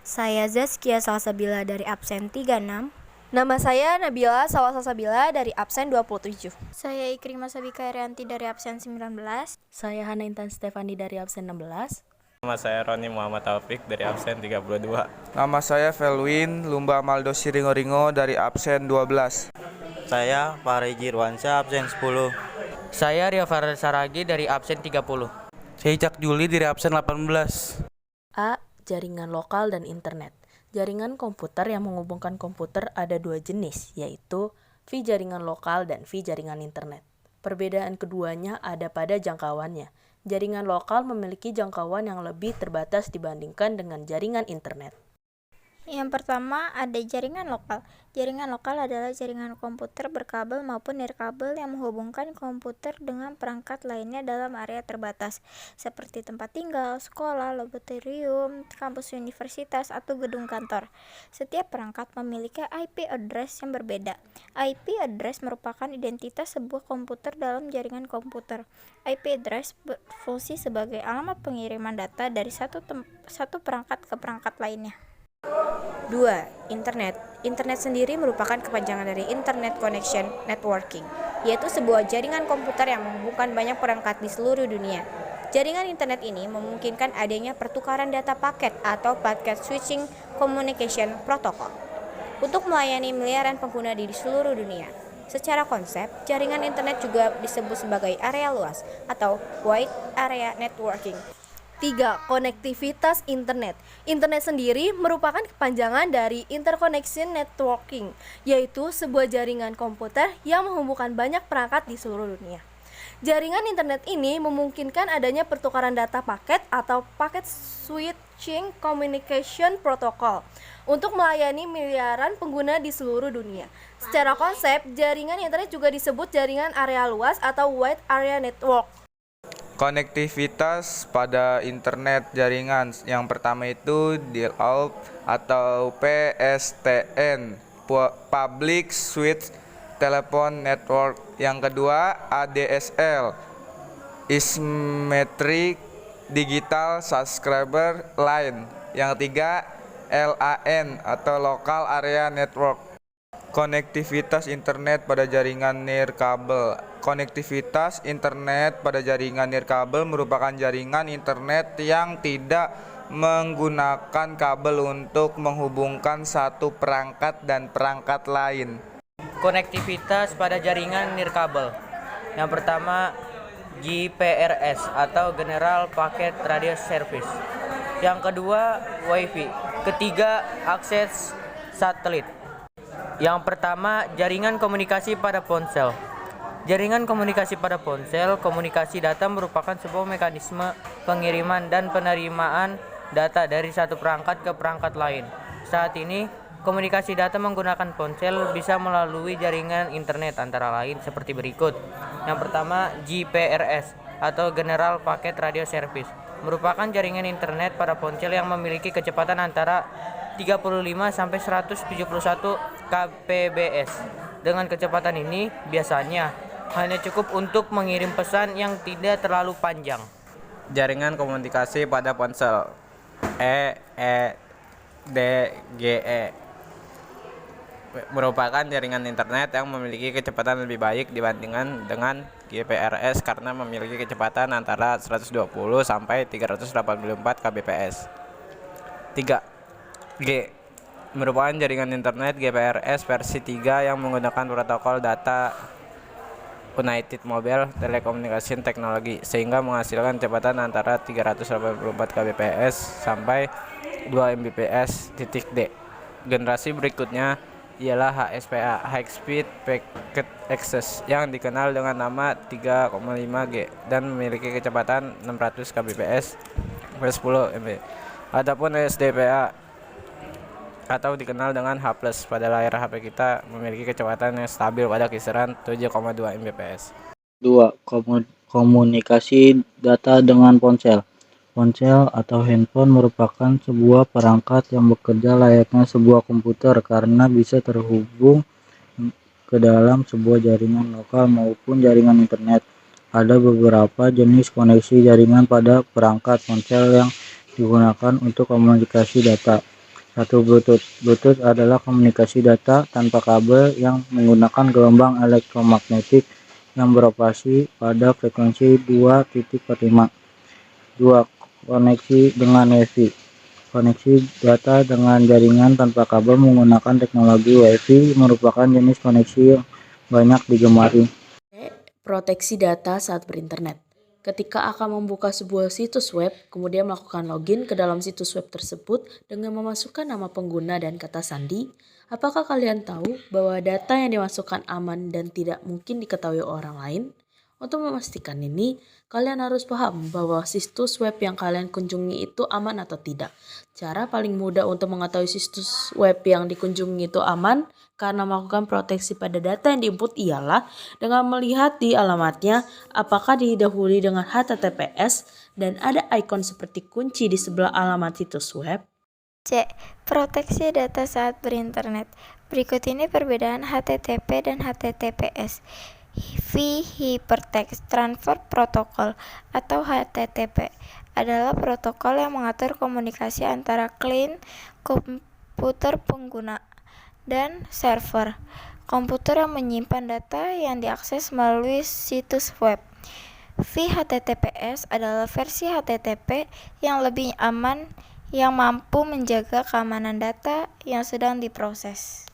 Saya Zaskia Salsabila dari absen 36. Nama saya Nabila Salsabila dari absen 27. Saya Ikrimah Sabika Irianti dari absen 19. Saya Hana Intan Stefani dari absen 16. Nama saya Roni Muhammad Taufik dari absen 32. Nama saya Velwin Lumba Maldo Siringo dari absen 12. Saya Fahri Jirwansyah absen 10. Saya Rio Farel Saragi dari absen 30. Saya Cak Juli dari absen 18. A. Jaringan lokal dan internet. Jaringan komputer yang menghubungkan komputer ada dua jenis, yaitu V jaringan lokal dan V jaringan internet. Perbedaan keduanya ada pada jangkauannya. Jaringan lokal memiliki jangkauan yang lebih terbatas dibandingkan dengan jaringan internet. Yang pertama ada jaringan lokal. Jaringan lokal adalah jaringan komputer berkabel maupun nirkabel yang menghubungkan komputer dengan perangkat lainnya dalam area terbatas, seperti tempat tinggal, sekolah, laboratorium, kampus universitas, atau gedung kantor. Setiap perangkat memiliki IP address yang berbeda. IP address merupakan identitas sebuah komputer dalam jaringan komputer. IP address berfungsi sebagai alamat pengiriman data dari satu perangkat ke perangkat lainnya. 2. Internet. Internet sendiri merupakan kepanjangan dari Internet Connection Networking, yaitu sebuah jaringan komputer yang menghubungkan banyak perangkat di seluruh dunia. Jaringan internet ini memungkinkan adanya pertukaran data paket atau packet switching communication protocol untuk melayani miliaran pengguna di seluruh dunia. Secara konsep, jaringan internet juga disebut sebagai area luas atau wide area networking. 3. Konektivitas internet. Internet sendiri merupakan kepanjangan dari Interconnection Networking, yaitu sebuah jaringan komputer yang menghubungkan banyak perangkat di seluruh dunia. Jaringan internet ini memungkinkan adanya pertukaran data paket atau packet switching communication protocol untuk melayani miliaran pengguna di seluruh dunia. Secara konsep, jaringan internet juga disebut jaringan area luas atau wide area network. Konektivitas pada internet jaringan yang pertama itu dial-up atau PSTN, Public Switch Telephone Network. Yang kedua ADSL, Asymmetric Digital Subscriber Line. Yang ketiga LAN atau Local Area Network. Konektivitas internet pada jaringan nirkabel. Konektivitas internet pada jaringan nirkabel merupakan jaringan internet yang tidak menggunakan kabel untuk menghubungkan satu perangkat dan perangkat lain. Konektivitas pada jaringan nirkabel. Yang pertama GPRS atau General Packet Radio Service. Yang kedua Wi-Fi. Ketiga akses satelit. Yang pertama, jaringan komunikasi pada ponsel. Jaringan komunikasi pada ponsel, komunikasi data merupakan sebuah mekanisme pengiriman dan penerimaan data dari satu perangkat ke perangkat lain. Saat ini, komunikasi data menggunakan ponsel bisa melalui jaringan internet antara lain seperti berikut. Yang pertama, GPRS atau General Packet Radio Service merupakan jaringan internet pada ponsel yang memiliki kecepatan antara 35 sampai 171 kbps. Dengan kecepatan ini biasanya hanya cukup untuk mengirim pesan yang tidak terlalu panjang. Jaringan komunikasi pada ponsel EEDGE merupakan jaringan internet yang memiliki kecepatan lebih baik dibandingkan dengan GPRS karena memiliki kecepatan antara 120 sampai 384 kbps. 3. G merupakan jaringan internet GPRS versi 3 yang menggunakan protokol data United Mobile Telecommunication Technology sehingga menghasilkan kecepatan antara 384 kbps sampai 2 mbps. D. Generasi berikutnya ialah HSPA, High Speed Packet Access, yang dikenal dengan nama 3,5G dan memiliki kecepatan 600 kbps per 10 MB. Adapun SDPA atau dikenal dengan H+, pada layar HP kita memiliki kecepatan yang stabil pada kisaran 7,2 Mbps. 2. Komunikasi data dengan ponsel. Ponsel atau handphone merupakan sebuah perangkat yang bekerja layaknya sebuah komputer karena bisa terhubung ke dalam sebuah jaringan lokal maupun jaringan internet. Ada beberapa jenis koneksi jaringan pada perangkat ponsel yang digunakan untuk komunikasi data. 1. Bluetooth. Bluetooth adalah komunikasi data tanpa kabel yang menggunakan gelombang elektromagnetik yang beroperasi pada frekuensi 2.45. 2. Koneksi dengan Wi-Fi. Koneksi data dengan jaringan tanpa kabel menggunakan teknologi Wi-Fi merupakan jenis koneksi yang banyak digemari. Proteksi data saat berinternet. Ketika akan membuka sebuah situs web, kemudian melakukan login ke dalam situs web tersebut dengan memasukkan nama pengguna dan kata sandi, apakah kalian tahu bahwa data yang dimasukkan aman dan tidak mungkin diketahui orang lain? Untuk memastikan ini, kalian harus paham bahwa situs web yang kalian kunjungi itu aman atau tidak. Cara paling mudah untuk mengetahui situs web yang dikunjungi itu aman karena melakukan proteksi pada data yang diinput ialah dengan melihat di alamatnya apakah didahului dengan HTTPS dan ada ikon seperti kunci di sebelah alamat situs web. C. Proteksi data saat berinternet. Berikut ini perbedaan HTTP dan HTTPS. Hypertext Transfer Protocol atau HTTP adalah protokol yang mengatur komunikasi antara klien komputer pengguna dan server komputer yang menyimpan data yang diakses melalui situs web. VHTTPS adalah versi HTTP yang lebih aman yang mampu menjaga keamanan data yang sedang diproses.